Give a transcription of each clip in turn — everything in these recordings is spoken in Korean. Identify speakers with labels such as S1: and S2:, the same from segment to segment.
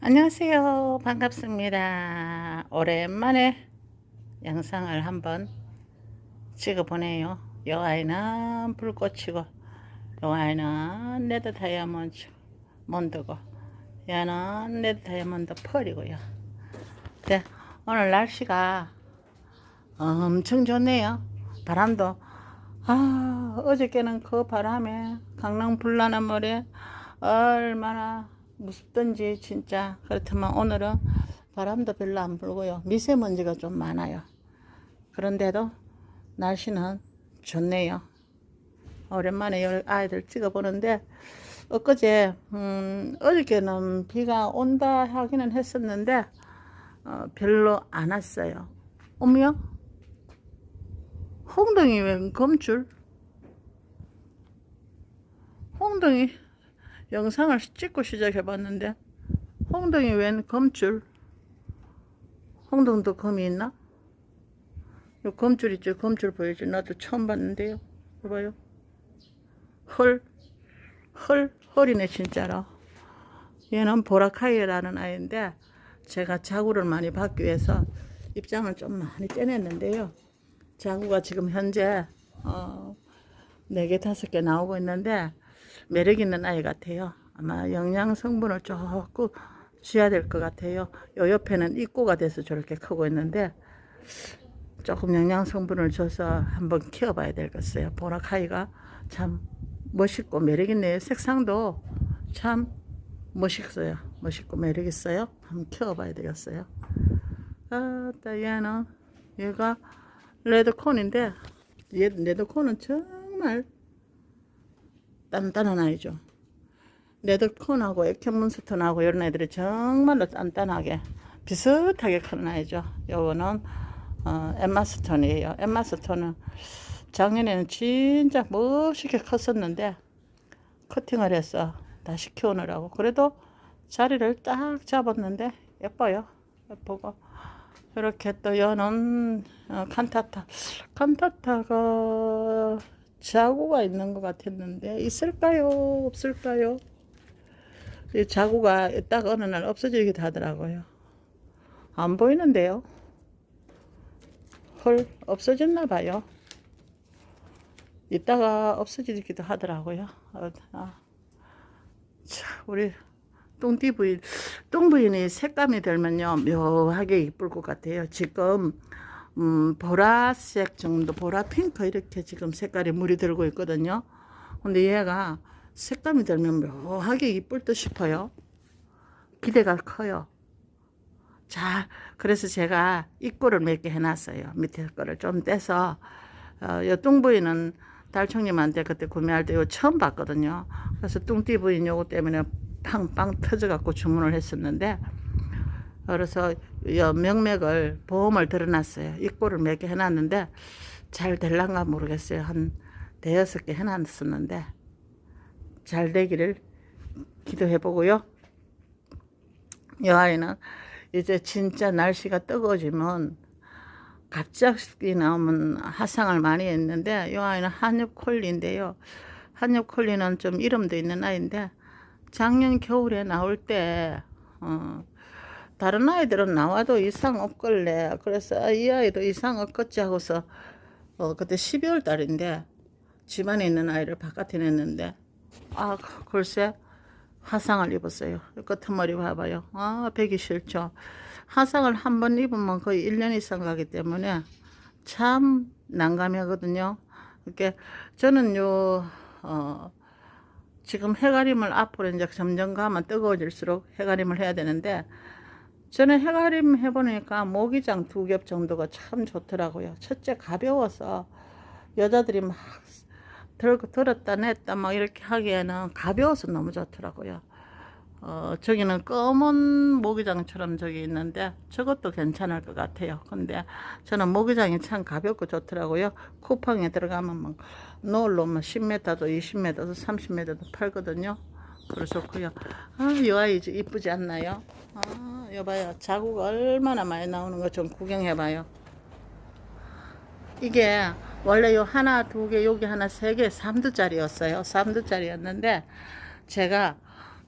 S1: 안녕하세요. 반갑습니다. 오랜만에 영상을 한번 찍어보네요. 요 아이는 불꽃이고, 요 아이는 레드 다이아몬드고, 얘는 레드 다이아몬드 펄이고요. 네, 오늘 날씨가 엄청 좋네요. 바람도, 어저께는 그 바람에 강릉 불나는물에 얼마나 무섭던지 진짜. 그렇지만 오늘은 바람도 별로 안 불고요. 미세먼지가 좀 많아요. 그런데도 날씨는 좋네요. 오랜만에 아이들 찍어보는데, 엊그제 어저께는 비가 온다 하기는 했었는데 별로 안 왔어요. 어머야, 홍동이 웬 검줄? 홍동이 영상을 찍고 시작해봤는데 홍동이 웬 검줄? 홍동도 검이 있나? 요 검줄 있죠? 검줄 보이죠? 나도 처음 봤는데요. 봐봐요. 헐이네 진짜로. 얘는 보라카이라는 아이인데 제가 자구를 많이 받기 위해서 입장을 좀 많이 떼냈는데요. 자구가 지금 현재 4개 5개 나오고 있는데 매력 있는 아이 같아요. 아마 영양 성분을 조금 줘야 될 것 같아요. 요 옆에는 입고가 돼서 저렇게 크고 있는데 조금 영양 성분을 줘서 한번 키워봐야 되겠어요. 보라카이가 참 멋있고 매력 있네요. 색상도 참 멋있어요. 멋있고 매력 있어요. 한번 키워봐야 되겠어요. 얘가 레드콘인데, 레드콘은 정말 단단한 아이죠. 레드콘하고 액현문스톤하고 이런 애들이 정말로 단단하게 비슷하게 크는 아이죠. 요거는 엠마스톤이에요. 엠마스톤은 작년에는 진짜 멋있게 컸었는데 커팅을 해서 다시 키우느라고. 그래도 자리를 딱 잡았는데 예뻐요. 예쁘고. 이렇게 또 여는 칸타타가 자구가 있는 것 같았는데 있을까요? 없을까요? 이 자구가 딱 어느 날 없어지기도 하더라고요. 안 보이는데요. 없어졌나 봐요. 이따가 없어지기도 하더라고요. 우리 똥부인이 색감이 들면요 묘하게 이쁠 것 같아요. 지금 보라색 정도, 보라 핑크 이렇게 지금 색깔이 물이 들고 있거든요. 근데 얘가 색감이 들면 묘하게 이쁠 듯 싶어요. 기대가 커요. 자, 그래서 제가 입구를 몇 개 해놨어요. 밑에 거를 좀 떼서 요 뚱부인은 달총님한테 그때 구매할 때 이거 처음 봤거든요. 그래서 뚱띠부인 요거 때문에 팡팡 터져갖고 주문을 했었는데, 그래서 요 명맥을 보험을 들어놨어요. 입구를 몇 개 해놨는데 잘 될란가 모르겠어요. 한 5개 해놨었는데 잘 되기를 기도해보고요. 이 아이는 이제 진짜 날씨가 뜨거워지면 갑자기 나오면 화상을 많이 했는데, 이 아이는 한입콜리인데요. 한입콜리는 좀 이름도 있는 아이인데 작년 겨울에 나올 때 다른 아이들은 나와도 이상 없걸래. 그래서 이 아이도 이상 없겠지 하고서 그때 12월 달인데 집안에 있는 아이를 바깥에 냈는데 글쎄 화상을 입었어요. 끝머리 봐봐요. 배기 싫죠. 화상을 한 번 입으면 거의 1년 이상 가기 때문에 참 난감하거든요. 이렇게 저는 지금 해가림을 앞으로 이제 점점 가면 뜨거워질수록 해가림을 해야 되는데, 저는 해가림 해보니까 모기장 2겹 정도가 참 좋더라고요. 첫째 가벼워서 여자들이 막 들었다 냈다 막 이렇게 하기에는 가벼워서 너무 좋더라고요. 저기는 검은 모기장처럼 저기 있는데 저것도 괜찮을 것 같아요. 근데 저는 모기장이 참 가볍고 좋더라고요. 쿠팡에 들어가면 막 노을로 10m도 20m도 30m도 팔거든요. 그래서 좋고요. 이 아이 이쁘지 않나요? 여봐요. 자구가 얼마나 많이 나오는 거 좀 구경해봐요. 이게 원래 요 하나, 2개, 여기 하나, 3개, 3두짜리였어요. 3두짜리였는데 제가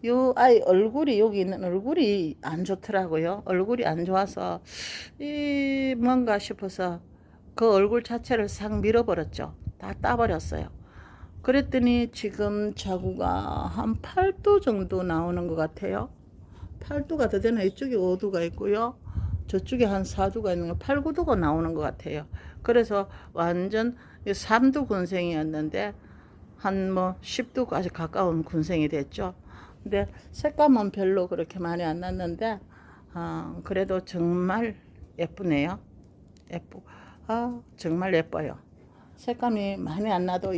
S1: 요 아이 얼굴이, 여기 있는 얼굴이 안 좋더라고요. 얼굴이 안 좋아서 이 뭔가 싶어서 그 얼굴 자체를 싹 밀어버렸죠. 다 따버렸어요. 그랬더니 지금 자구가 한 8도 정도 나오는 것 같아요. 8도가 더 되나? 이쪽에 5도가 있고요. 저쪽에 한 4도가 있는 거, 8, 9도가 나오는 것 같아요. 그래서 완전 3도 군생이었는데 한 뭐 10도까지 가까운 군생이 됐죠. 근데 색감은 별로 그렇게 많이 안 났는데 그래도 정말 예쁘네요. 정말 예뻐요. 색감이 많이 안 나도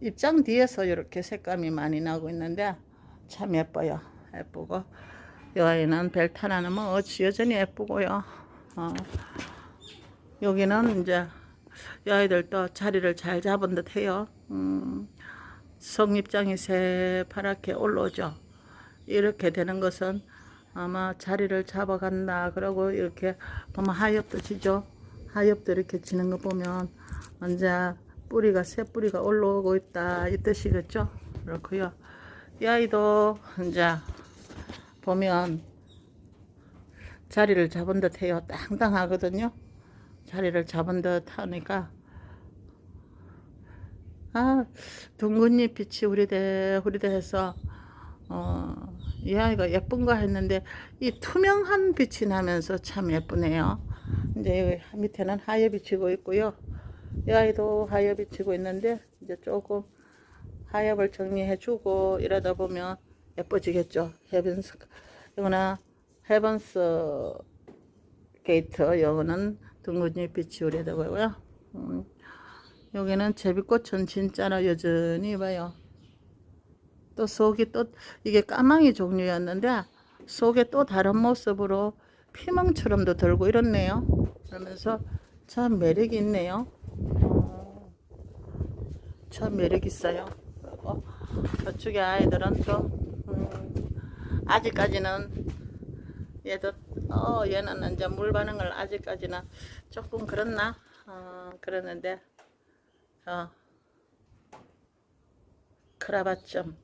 S1: 입장 뒤에서 이렇게 색감이 많이 나고 있는데 참 예뻐요. 예쁘고 이 아이는 벨타나는 뭐 여전히 예쁘고요. 여기는 이제 이 아이들도 자리를 잘 잡은 듯 해요. 성입장이 새파랗게 올라오죠. 이렇게 되는 것은 아마 자리를 잡아간다. 그러고 이렇게 보면 하엽도 지죠. 하엽도 이렇게 지는 거 보면 이제 뿌리가, 새 뿌리가 올라오고 있다 이 뜻이겠죠. 그렇고요. 이 아이도 이제 보면 자리를 잡은 듯 해요. 땅땅하거든요. 자리를 잡은 듯 하니까 둥근잎 빛이 후리대해서 이 아이가 예쁜가 했는데 이 투명한 빛이 나면서 참 예쁘네요. 이제 여기 밑에는 하엽이 지고 있고요. 이 아이도 하엽이 지고 있는데 이제 조금 하엽을 정리해 주고 이러다 보면 예뻐지겠죠. 이거는 헤븐스 게이트, 이거는 둥근잎 빛이 후리대고요. 여기는 제비꽃은 진짜로 여전히 봐요. 또 속이 또 이게 까망이 종류였는데 속에 또 다른 모습으로 피멍처럼도 들고 이렇네요. 그러면서 참 매력이 있네요. 참 매력 있어요. 그리고 저쪽에 아이들은 또 아직까지는 얘는 이제 물 반응을 아직까지는 조금 그렇나 그러는데 크라바점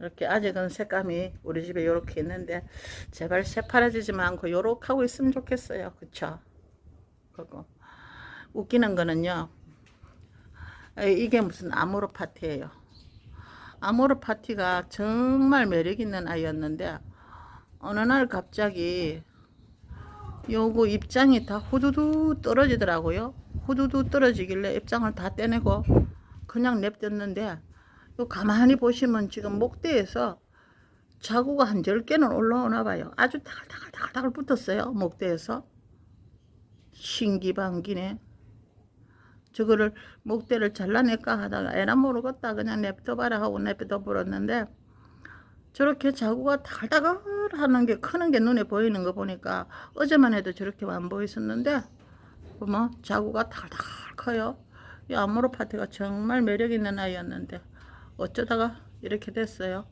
S1: 이렇게 아직은 색감이 우리 집에 요렇게 있는데 제발 새파라지지만 않고 요렇게 하고 있으면 좋겠어요. 그쵸? 그리고 웃기는 거는요, 이게 무슨 아모르 파티예요. 아모르 파티가 정말 매력 있는 아이였는데 어느 날 갑자기 요거 입장이 다 후두두 떨어지더라고요. 후두두 떨어지길래 입장을 다 떼내고 그냥 냅뒀는데 요 가만히 보시면 지금 목대에서 자구가 한 10개는 올라오나 봐요. 아주 다글다글 붙었어요. 목대에서. 신기방기네. 저거를 목대를 잘라낼까 하다가 에라 모르겠다 그냥 냅둬봐라 하고 냅둬버렸는데 저렇게 자구가 다글다글 하는 게 크는 게 눈에 보이는 거 보니까 어제만 해도 저렇게 안 보였었는데 뭐 자구가 다글다글 커요. 이 아모르 파티가 정말 매력 있는 아이였는데 어쩌다가 이렇게 됐어요.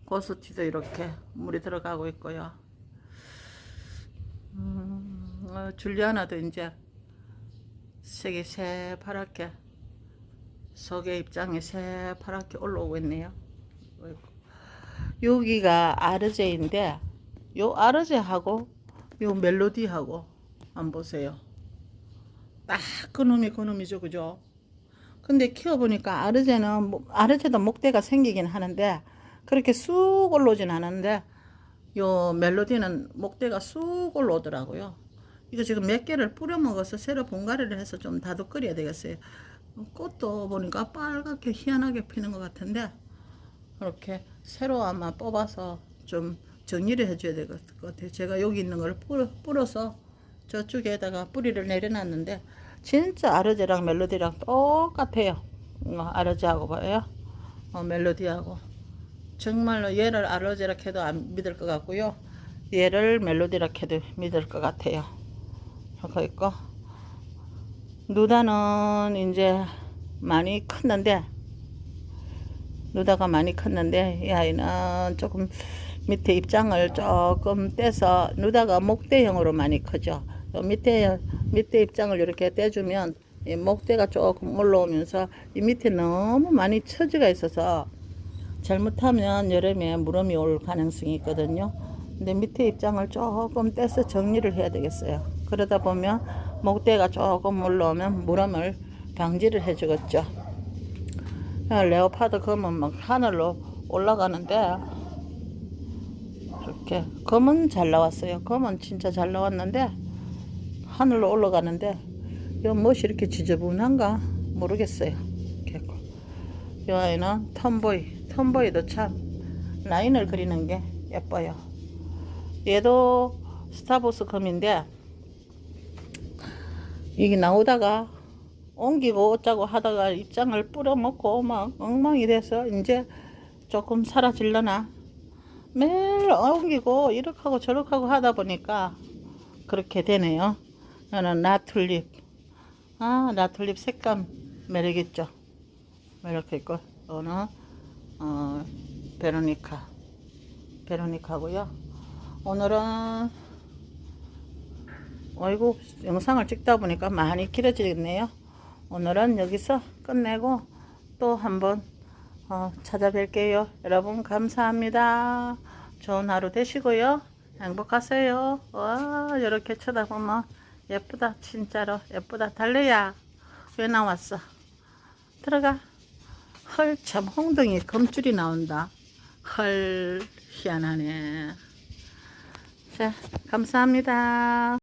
S1: 고스티도 이렇게 물이 들어가고 있고요. 줄리아나도 이제 색이 새파랗게 속의 입장이 새파랗게 올라오고 있네요. 여기가 아르제인데 요 아르제하고 요 멜로디하고 안 보세요. 딱 그놈이죠, 그죠? 근데 키워보니까 아르제도 목대가 생기긴 하는데 그렇게 쑥 올라오진 않았는데 요 멜로디는 목대가 쑥 올라오더라고요. 이거 지금 몇 개를 뿌려 먹어서 새로 분갈이를 해서 좀 다독거려야 되겠어요. 꽃도 보니까 빨갛게 희한하게 피는 것 같은데 이렇게 새로 아마 뽑아서 좀 정리를 해줘야 될 것 같아요. 제가 여기 있는 걸 뿌려서 저쪽에다가 뿌리를 내려놨는데 진짜 아르제랑 멜로디랑 똑같아요. 아르제하고 봐요. 멜로디하고 정말로 얘를 아르제라 해도 안 믿을 것 같고요. 얘를 멜로디라 해도 믿을 것 같아요. 그거 있고 누다는 이제 많이 컸는데 누다가 많이 컸는데 이 아이는 조금 밑에 입장을 조금 떼서 누다가 목대형으로 많이 크죠. 밑에 입장을 이렇게 떼주면 이 목대가 조금 올라오면서 이 밑에 너무 많이 처지가 있어서 잘못하면 여름에 무름이 올 가능성이 있거든요. 근데 밑에 입장을 조금 떼서 정리를 해야 되겠어요. 그러다 보면 목대가 조금 올라오면 무름을 방지를 해주겠죠. 레오파드 검은 막 하늘로 올라가는데 이렇게 검은 잘 나왔어요. 검은 진짜 잘 나왔는데 하늘로 올라가는데 이 멋이 이렇게 지저분한가 모르겠어요. 이 아이는 톰보이도 참 라인을 그리는 게 예뻐요. 얘도 스타보스 검인데 이게 나오다가 옮기고 어쩌고 하다가 입장을 뿌려먹고 막 엉망이 돼서 이제 조금 사라질려나 매일 옮기고 이렇게 하고 저렇게 하고 하다 보니까 그렇게 되네요. 나는 나툴립, 나툴립 색감 매력있죠. 이렇게 있고 이거는 베로니카고요. 오늘은 어이구 영상을 찍다 보니까 많이 길어지겠네요. 오늘은 여기서 끝내고 또 한번 찾아뵐게요. 여러분 감사합니다. 좋은 하루 되시고요. 행복하세요. 와 이렇게 쳐다보면 예쁘다. 진짜로 예쁘다. 달래야 왜 나왔어? 들어가. 헐 참 홍등이 검줄이 나온다. 헐 희한하네. 자 감사합니다.